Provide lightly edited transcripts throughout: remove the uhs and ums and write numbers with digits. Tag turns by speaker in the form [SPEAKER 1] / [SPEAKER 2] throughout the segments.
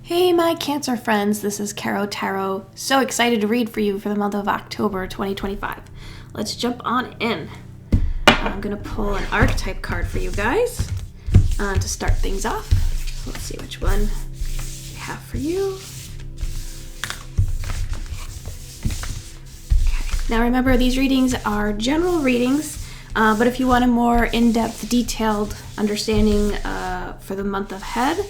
[SPEAKER 1] Hey my Cancer friends, this is Caro Tarot. So excited to read for you for the month of October 2025. Let's jump on in. I'm going to pull an archetype card for you guys to start things off. So let's see which one we have for you. Okay. Now remember, these readings are general readings, but if you want a more in-depth, detailed understanding for the month ahead,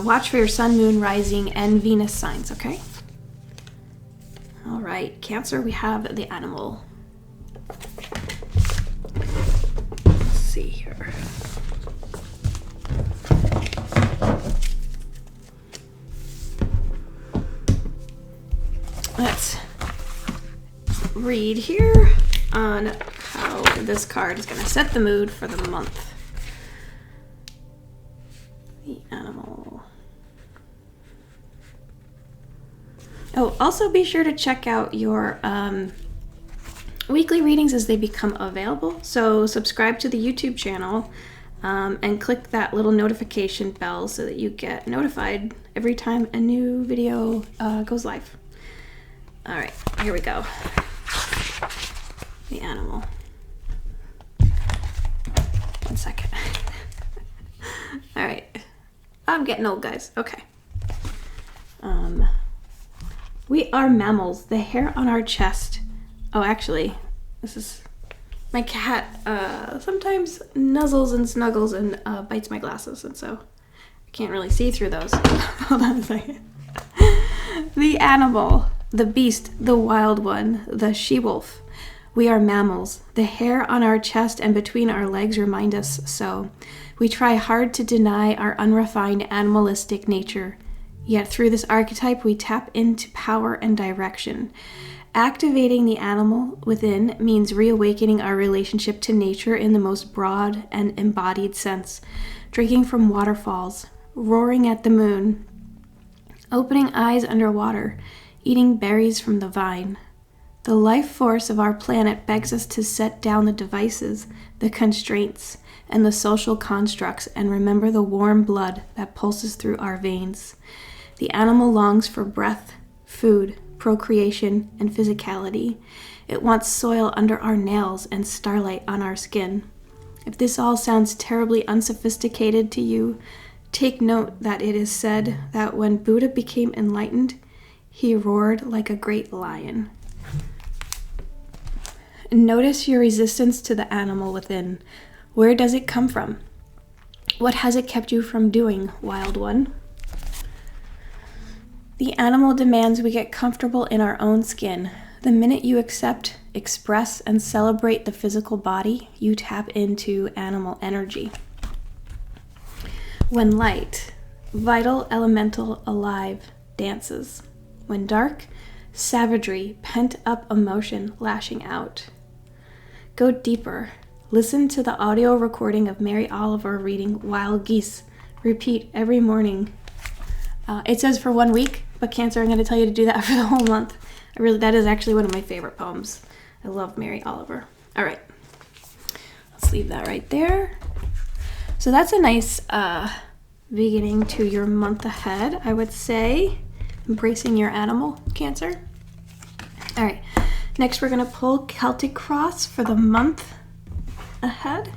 [SPEAKER 1] watch for your sun, moon, rising, and Venus signs, okay? All right, Cancer, we have the animal. Let's see here. Let's read here on how this card is going to set the mood for the month. The animal. Oh, also be sure to check out your weekly readings as they become available. So subscribe to the YouTube channel and click that little notification bell so that you get notified every time a new video goes live. All right, here we go. The animal. 1 second. All right. I'm getting old, guys. Okay. We are mammals. The hair on our chest. Oh, actually, this is my cat. Sometimes nuzzles and snuggles and bites my glasses, and so I can't really see through those. Hold on a second. The animal, the beast, the wild one, the she-wolf. We are mammals. The hair on our chest and between our legs remind us so. We try hard to deny our unrefined animalistic nature. Yet through this archetype, we tap into power and direction. Activating the animal within means reawakening our relationship to nature in the most broad and embodied sense. Drinking from waterfalls, roaring at the moon, opening eyes underwater, eating berries from the vine. The life force of our planet begs us to set down the devices, the constraints, and the social constructs and remember the warm blood that pulses through our veins. The animal longs for breath, food, procreation, and physicality. It wants soil under our nails and starlight on our skin. If this all sounds terribly unsophisticated to you, take note that it is said that when Buddha became enlightened, he roared like a great lion. Notice your resistance to the animal within. Where does it come from? What has it kept you from doing, wild one? The animal demands we get comfortable in our own skin. The minute you accept, express, and celebrate the physical body, you tap into animal energy. When light, vital, elemental, alive, dances. When dark, savagery, pent-up emotion lashing out. Go deeper. Listen to the audio recording of Mary Oliver reading Wild Geese. Repeat every morning. It says for 1 week, but Cancer, I'm going to tell you to do that for the whole month. That is actually one of my favorite poems. I love Mary Oliver. All right. Let's leave that right there. So that's a nice beginning to your month ahead, I would say. Embracing your animal, Cancer. All right. Next, we're going to pull Celtic Cross for the month ahead.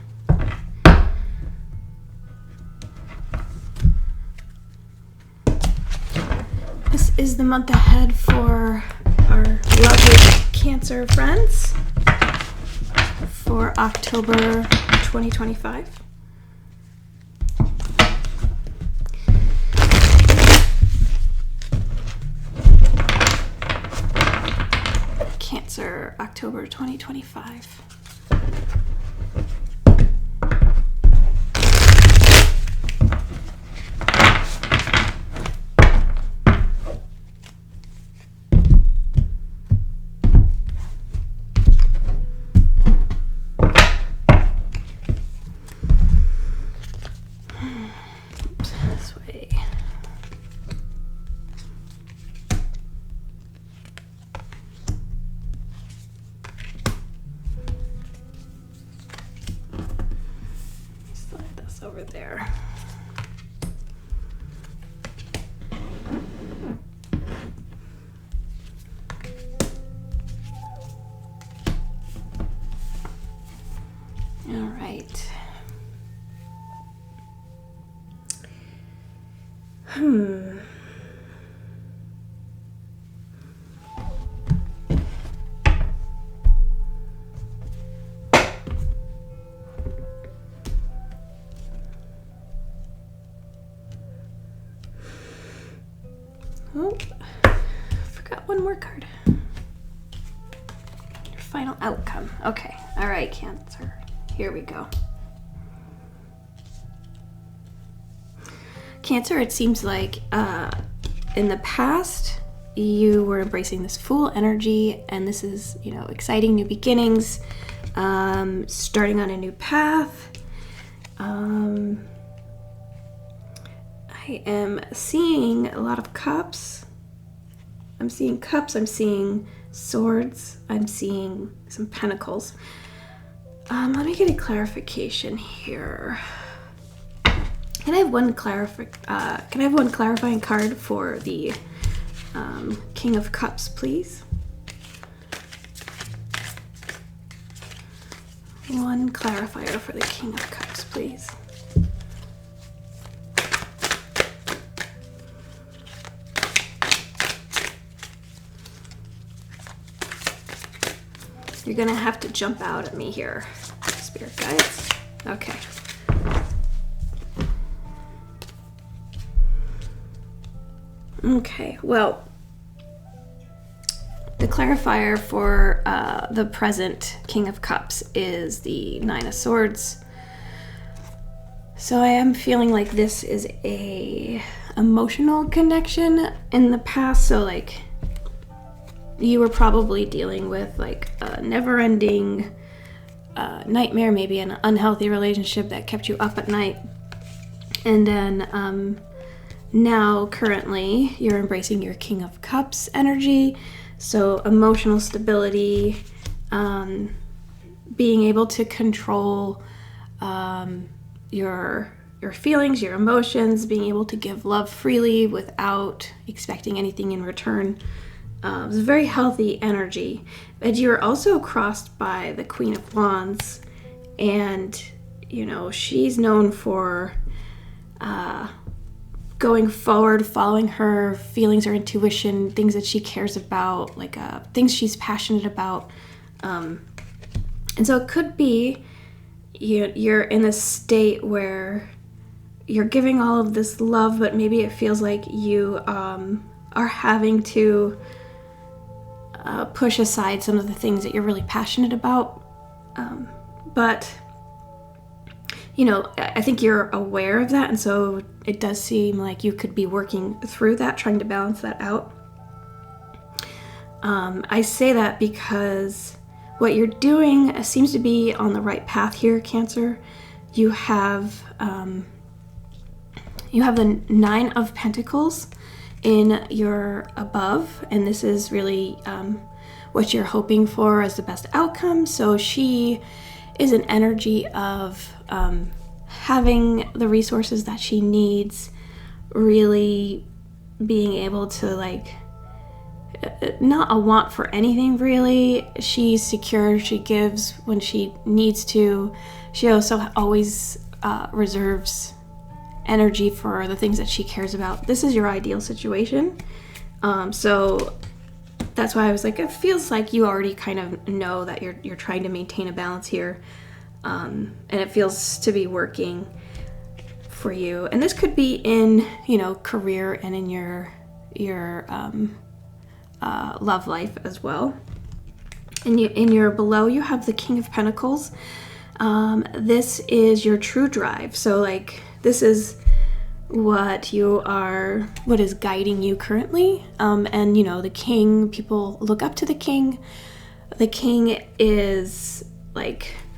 [SPEAKER 1] This is the month ahead for our lovely Cancer friends for October 2025. Cancer, October 2025. This way. Slide this over there. Oh, forgot one more card. Your final outcome. Okay. All right, Cancer. Here we go. Cancer, it seems like in the past, you were embracing this Fool energy, and this is, exciting new beginnings, starting on a new path. I am seeing a lot of cups. I'm seeing cups, I'm seeing swords, I'm seeing some pentacles. Let me get a clarification here. Can I have one clarifying card for the King of Cups, please? One clarifier for the King of Cups, please. You're gonna have to jump out at me here, Spirit Guides. Okay. Okay, well, the clarifier for the present King of Cups is the Nine of Swords. So I am feeling like this is a emotional connection in the past. So like you were probably dealing with like a never-ending nightmare, maybe an unhealthy relationship that kept you up at night. And then now currently you're embracing your King of Cups energy. So emotional stability, being able to control your feelings, your emotions, being able to give love freely without expecting anything in return. It was a very healthy energy. But you're also crossed by the Queen of Wands, and she's known for going forward, following her feelings, her intuition, things that she cares about, like things she's passionate about. And so it could be you're in a state where you're giving all of this love, but maybe it feels like you are having to push aside some of the things that you're really passionate about. But I think you're aware of that, and so it does seem like you could be working through that, trying to balance that out. I say that because what you're doing seems to be on the right path here, Cancer. You have the Nine of Pentacles in your above, and this is really what you're hoping for as the best outcome. So she is an energy of having the resources that she needs, really being able to not a want for anything really. She's secure, she gives when she needs to. She also always reserves energy for the things that she cares about. This is your ideal situation. So that's why I was like, it feels like you already kind of know that you're trying to maintain a balance here. And it feels to be working for you. And this could be in, career and in your love life as well. And in your below, you have the King of Pentacles. This is your true drive. So this is what is guiding you currently. And the king, people look up to the king. The king is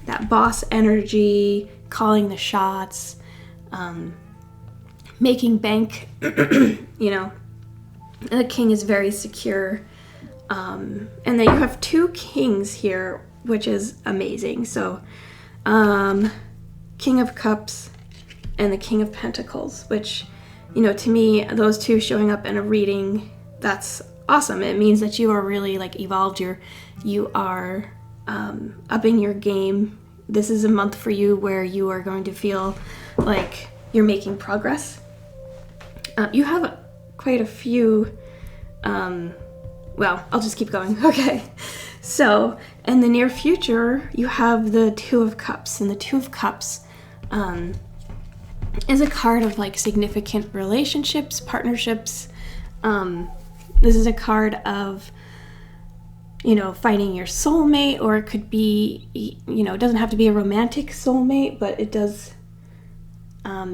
[SPEAKER 1] that boss energy, calling the shots, making bank. The king is very secure. And then you have two kings here, which is amazing. So King of Cups and the King of Pentacles, which, to me, those two showing up in a reading, that's awesome. It means that you are really evolved. You are upping your game. This is a month for you where you are going to feel like you're making progress. You have quite a few, well, I'll just keep going. Okay. So, in the near future, you have the Two of Cups, and the Two of Cups is a card of like significant relationships, partnerships. This is a card of, you know, finding your soulmate, or it could be, you know, it doesn't have to be a romantic soulmate, but it does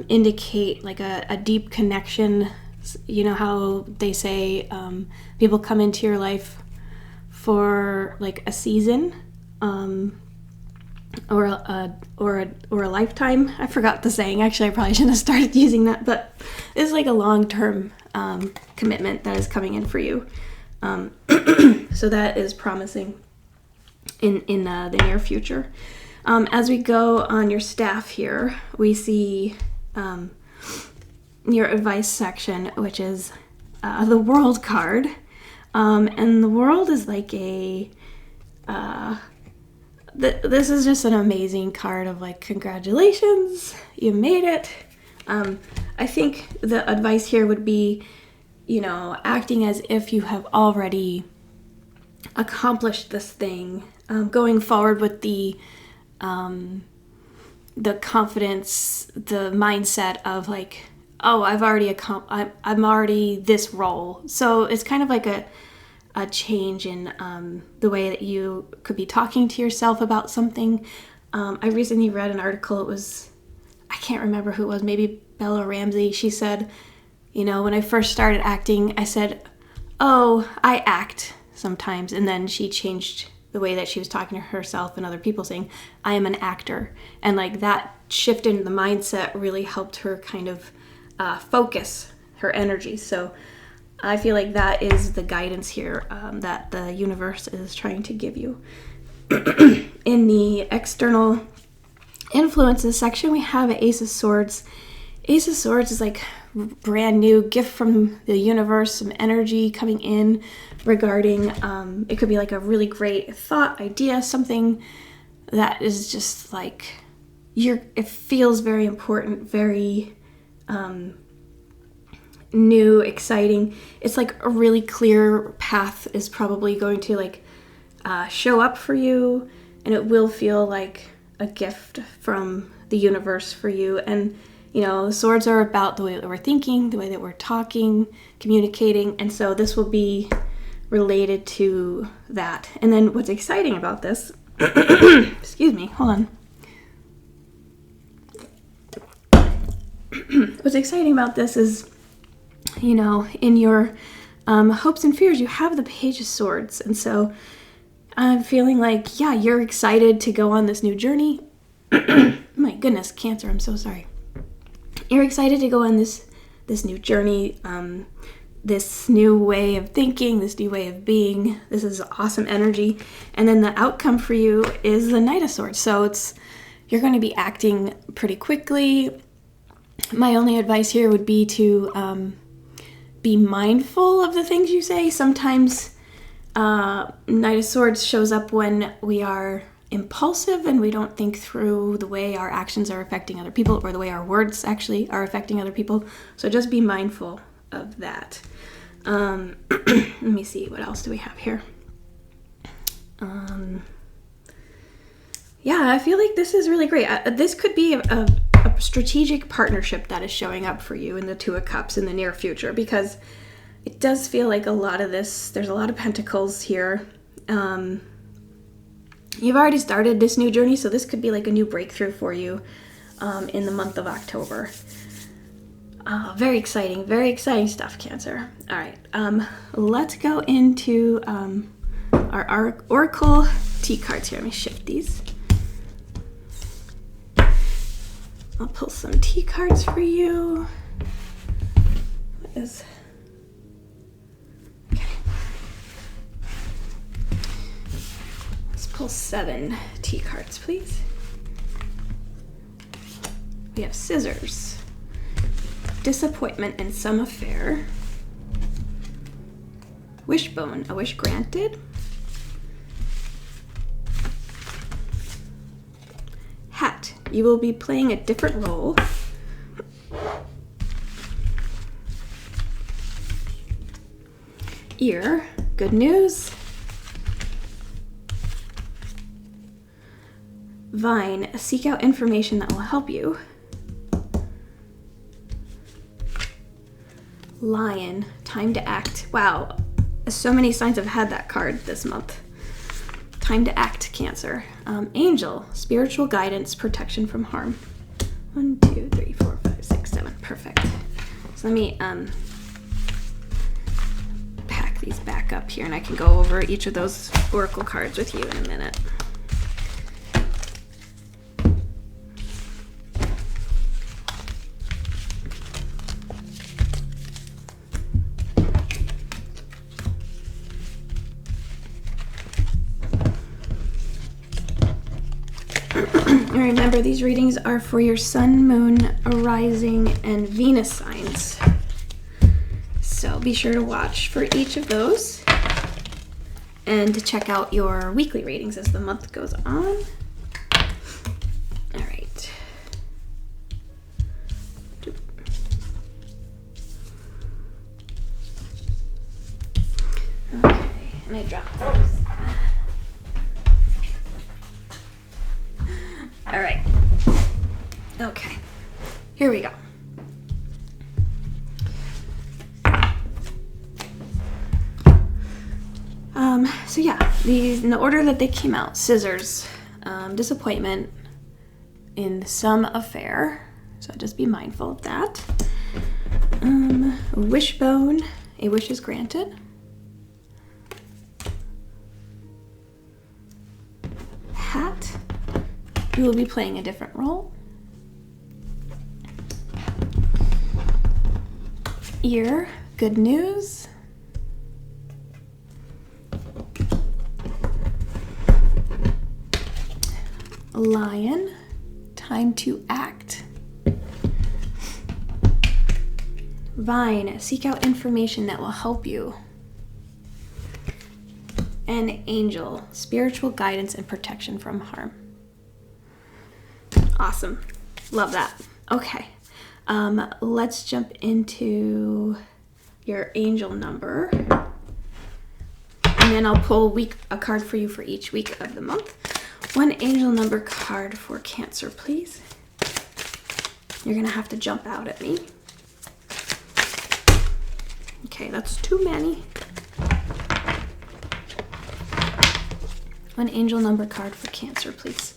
[SPEAKER 1] indicate like a deep connection. You know how they say people come into your life for like a season, or a lifetime. I forgot the saying. Actually, I probably shouldn't have started using that, but it's like a long-term commitment that is coming in for you. So that is promising in the near future. As we go on your staff here, we see your advice section, which is the World card. And the World is like a... this is just an amazing card of like, congratulations, you made it. I think the advice here would be, you know, acting as if you have already accomplished this thing, going forward with the confidence, the mindset of like, oh, I'm already this role. So it's kind of like a change in the way that you could be talking to yourself about something. I recently read an article. It was, I can't remember who it was, maybe Bella Ramsey. She said, you know, when I first started acting, I said, oh, I act sometimes. And then she changed the way that she was talking to herself and other people, saying, I am an actor. And like that shift in the mindset really helped her kind of focus her energy. So I feel like that is the guidance here that the universe is trying to give you. In the external influences section, we have an Ace of Swords. Ace of Swords is like brand new gift from the universe, some energy coming in regarding, it could be like a really great thought, idea, something that is just like, it feels very important, very new, exciting. It's like a really clear path is probably going to like show up for you, and it will feel like a gift from the universe for you. And you know, swords are about the way that we're thinking, the way that we're talking, communicating, and so this will be related to that. And then what's exciting about this, excuse me, hold on. What's exciting about this is, you know, in your hopes and fears, you have the Page of Swords. And so I'm feeling like, yeah, you're excited to go on this new journey. My goodness, Cancer, I'm so sorry. You're excited to go on this new journey, this new way of thinking, this new way of being. This is awesome energy. And then the outcome for you is the Knight of Swords. So you're going to be acting pretty quickly. My only advice here would be to be mindful of the things you say. Sometimes Knight of Swords shows up when we are impulsive and we don't think through the way our actions are affecting other people, or the way our words actually are affecting other people. So just be mindful of that. Let me see, what else do we have here? Yeah, I feel like this is really great. This could be a strategic partnership that is showing up for you in the Two of Cups in the near future, because it does feel like a lot of this, there's a lot of pentacles here. You've already started this new journey, so this could be like a new breakthrough for you in the month of October. Very exciting stuff, Cancer. All right, let's go into our Oracle T cards here. Let me shift these. I'll pull some T cards for you. What is... Pull 7 T cards, please. We have Scissors, Disappointment in Some Affair, Wishbone, A Wish Granted, Hat, You will be playing a different role, Ear, good news. Vine, seek out information that will help you. Lion, time to act. Wow, so many signs have had that card this month. Time to act, Cancer. Angel, spiritual guidance, protection from harm. 1, 2, 3, 4, 5, 6, 7. Perfect. So let me pack these back up here, and I can go over each of those oracle cards with you in a minute. Remember, these readings are for your sun, moon, rising, and Venus signs. So be sure to watch for each of those and to check out your weekly readings as the month goes on. All right. Okay, and I dropped those. All right. Okay. Here we go. So yeah, these in the order that they came out: scissors, disappointment in some affair. So just be mindful of that. Wishbone, a wish is granted. Hat, you will be playing a different role. Ear, good news. Lion, time to act. Vine, seek out information that will help you. And Angel, spiritual guidance and protection from harm. Awesome. Love that. Okay. Let's jump into your angel number. And then I'll pull a card for you for each week of the month. One angel number card for Cancer, please. You're going to have to jump out at me. Okay, that's too many. One angel number card for Cancer, please.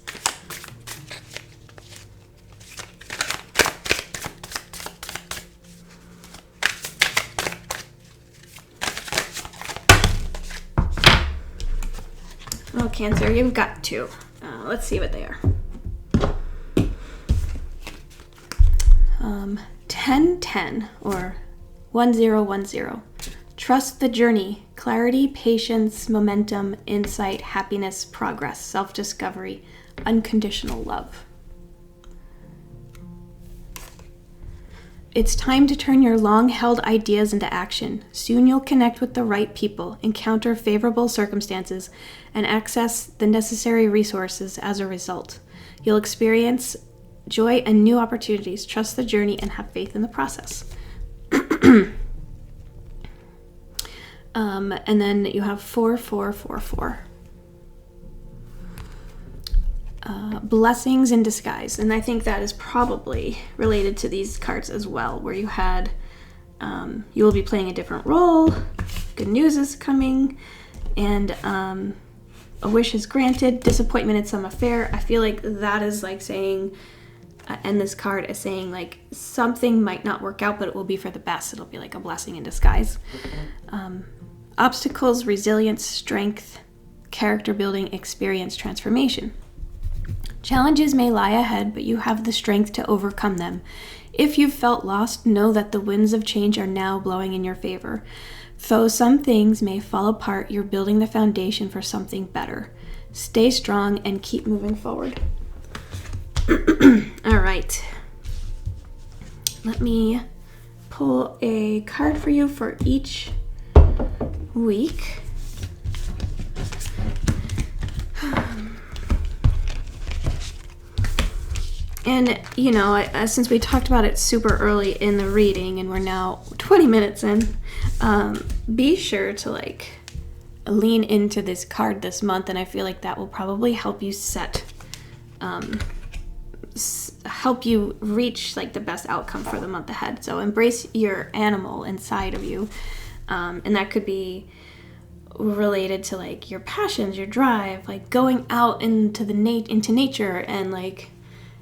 [SPEAKER 1] Oh, Cancer, you've got two. Let's see what they are. 1010 or 1010. Trust the journey. Clarity, patience, momentum, insight, happiness, progress, self-discovery, unconditional love. It's time to turn your long-held ideas into action. Soon you'll connect with the right people, encounter favorable circumstances, and access the necessary resources as a result. You'll experience joy and new opportunities. Trust the journey and have faith in the process. And then you have 4444. Blessings in disguise, and I think that is probably related to these cards as well, where you had you will be playing a different role, good news is coming, and a wish is granted, disappointment in some affair. I feel like that is like saying, and this card is saying like something might not work out, but it will be for the best. It'll be like a blessing in disguise. Obstacles, resilience, strength, character building, experience, transformation. Challenges may lie ahead, but you have the strength to overcome them. If you've felt lost, know that the winds of change are now blowing in your favor. Though some things may fall apart, you're building the foundation for something better. Stay strong and keep moving forward. All right. Let me pull a card for you for each week. And, you know, since we talked about it super early in the reading and we're now 20 minutes in, be sure to like lean into this card this month, and I feel like that will probably help you help you reach like the best outcome for the month ahead. So embrace your animal inside of you, and that could be related to like your passions, your drive, like going out into into nature and like,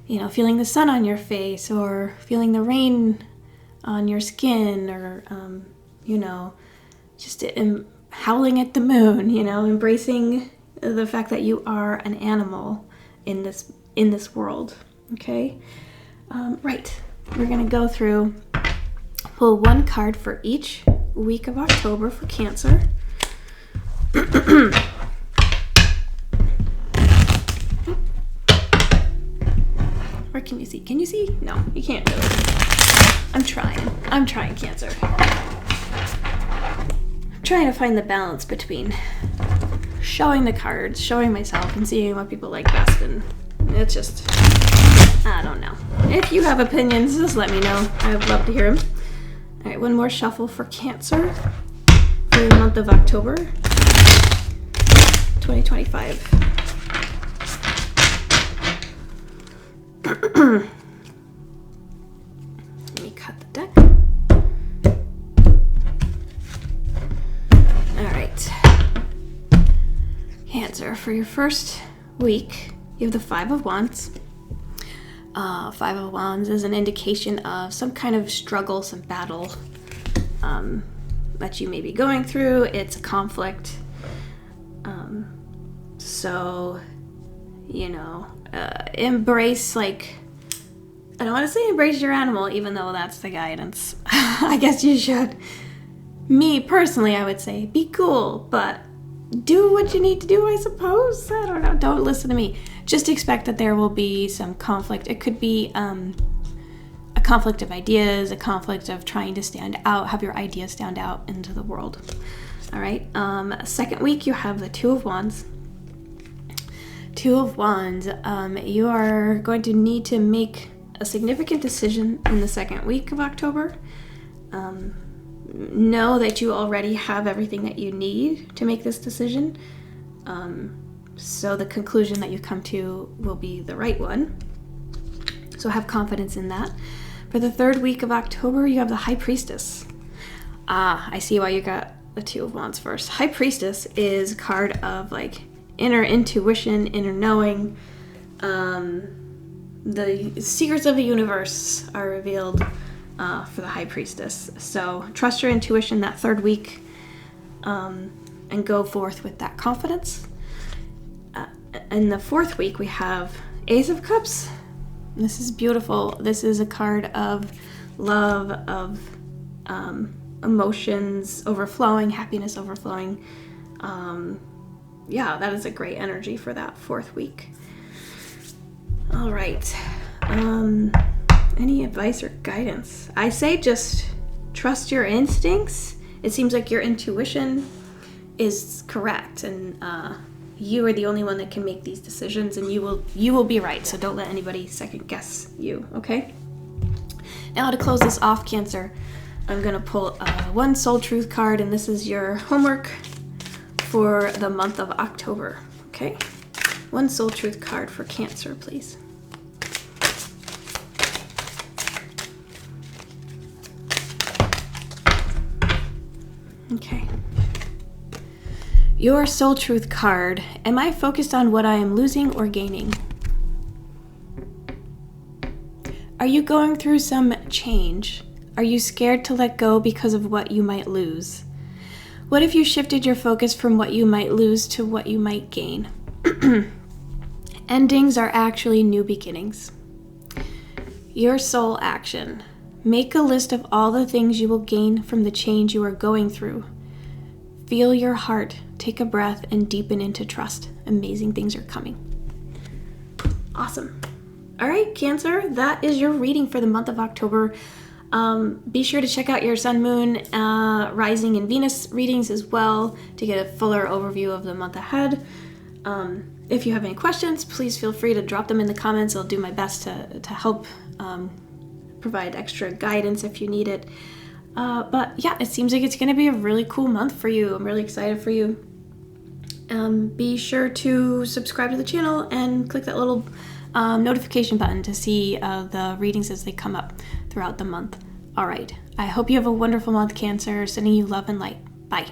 [SPEAKER 1] you know, feeling the sun on your face or feeling the rain on your skin, or you know, just howling at the moon, you know, embracing the fact that you are an animal in this world. Okay, right. We're gonna go through, pull one card for each week of October for Cancer. Or can you see? Can you see? No, you can't really. I'm trying, Cancer. I'm trying to find the balance between showing the cards, showing myself, and seeing what people like best, and it's just, I don't know. If you have opinions, just let me know. I would love to hear them. All right, one more shuffle for Cancer for the month of October 2025. Let me cut the deck. All right. Cancer, for your first week, you have the Five of Wands. Five of Wands is an indication of some kind of struggle, some battle that you may be going through. It's a conflict. So, you know, embrace, like, I don't want to say embrace your animal, even though that's the guidance. I guess you should. Me, personally, I would say be cool, but do what you need to do, I suppose. I don't know. Don't listen to me. Just expect that there will be some conflict. It could be a conflict of ideas, a conflict of trying to stand out, have your ideas stand out into the world. All right. Second week, you have the Two of Wands. Two of Wands. You are going to need to make a significant decision in the second week of October. Know that you already have everything that you need to make this decision. So the conclusion that you come to will be the right one. So have confidence in that. For the third week of October, you have the High Priestess. I see why you got the Two of Wands first. High Priestess is a card of like inner intuition, inner knowing. The secrets of the universe are revealed for the High Priestess. So trust your intuition that third week and go forth with that confidence. In the fourth week, we have Ace of Cups. This is beautiful. This is a card of love, of emotions overflowing, happiness overflowing. Yeah, that is a great energy for that fourth week. All right. Any advice or guidance? I say just trust your instincts. It seems like your intuition is correct, and you are the only one that can make these decisions, and you will be right. So don't let anybody second guess you, okay? Now to close this off, Cancer, I'm gonna pull one Soul Truth card, and this is your homework for the month of October, okay? One Soul Truth card for Cancer, please. Okay. Your Soul Truth card. Am I focused on what I am losing or gaining? Are you going through some change? Are you scared to let go because of what you might lose? What if you shifted your focus from what you might lose to what you might gain? Endings are actually new beginnings. Your soul action. Make a list of all the things you will gain from the change you are going through. Feel your heart, take a breath, and deepen into trust. Amazing things are coming. Awesome. All right, Cancer, that is your reading for the month of October. Be sure to check out your Sun, Moon, Rising, and Venus readings as well to get a fuller overview of the month ahead. If you have any questions, please feel free to drop them in the comments. I'll do my best to help provide extra guidance if you need it. But yeah, it seems like it's going to be a really cool month for you. I'm really excited for you. Be sure to subscribe to the channel and click that little notification button to see the readings as they come up throughout the month. All right. I hope you have a wonderful month, Cancer. Sending you love and light. Bye.